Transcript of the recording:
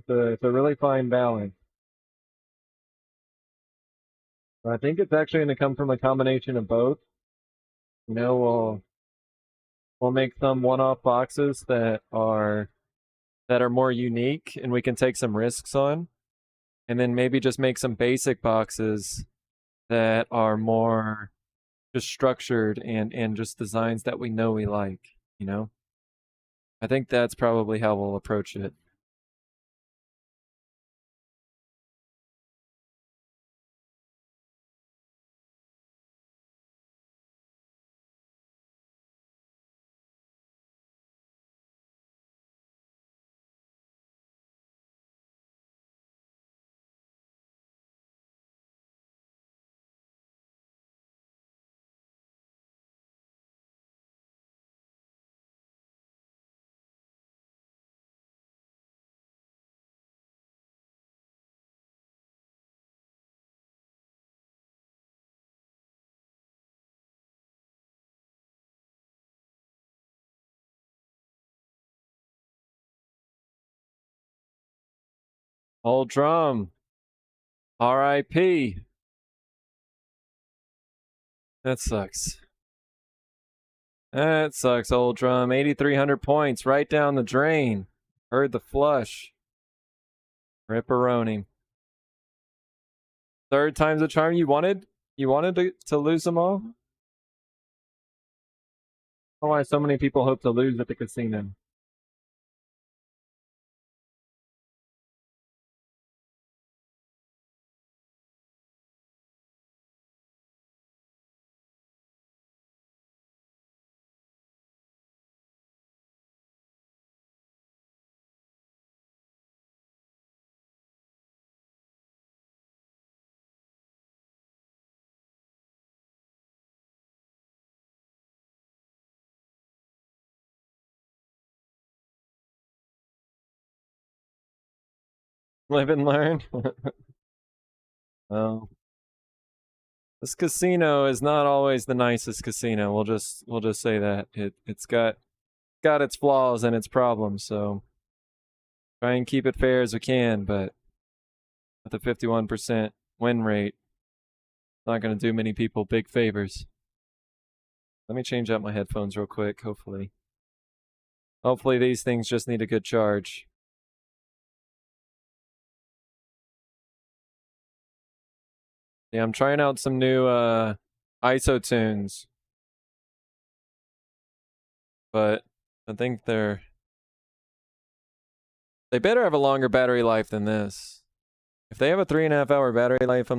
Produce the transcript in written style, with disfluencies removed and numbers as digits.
It's a really fine balance. I think it's actually going to come from a combination of both. You know, we'll make some one-off boxes that are more unique and we can take some risks on, and then maybe just make some basic boxes that are more just structured and just designs that we know we like, you know? I think that's probably how we'll approach it. Old drum. R.I.P. That sucks. That sucks, old drum. 8,300 points right down the drain. Heard the flush. Ripperoni. Third time's a charm. You wanted to lose them all? Oh, why so many people hope to lose at the casino. Live and learn. Well, this casino is not always the nicest casino. We'll just say that it's got its flaws and its problems. So try and keep it fair as we can, but at the 51% win rate, not going to do many people big favors. Let me change out my headphones real quick. Hopefully these things just need a good charge. Yeah, I'm trying out some new ISO tunes, but I think they better have a longer battery life than this. If they have a 3.5 hour battery life, I'm not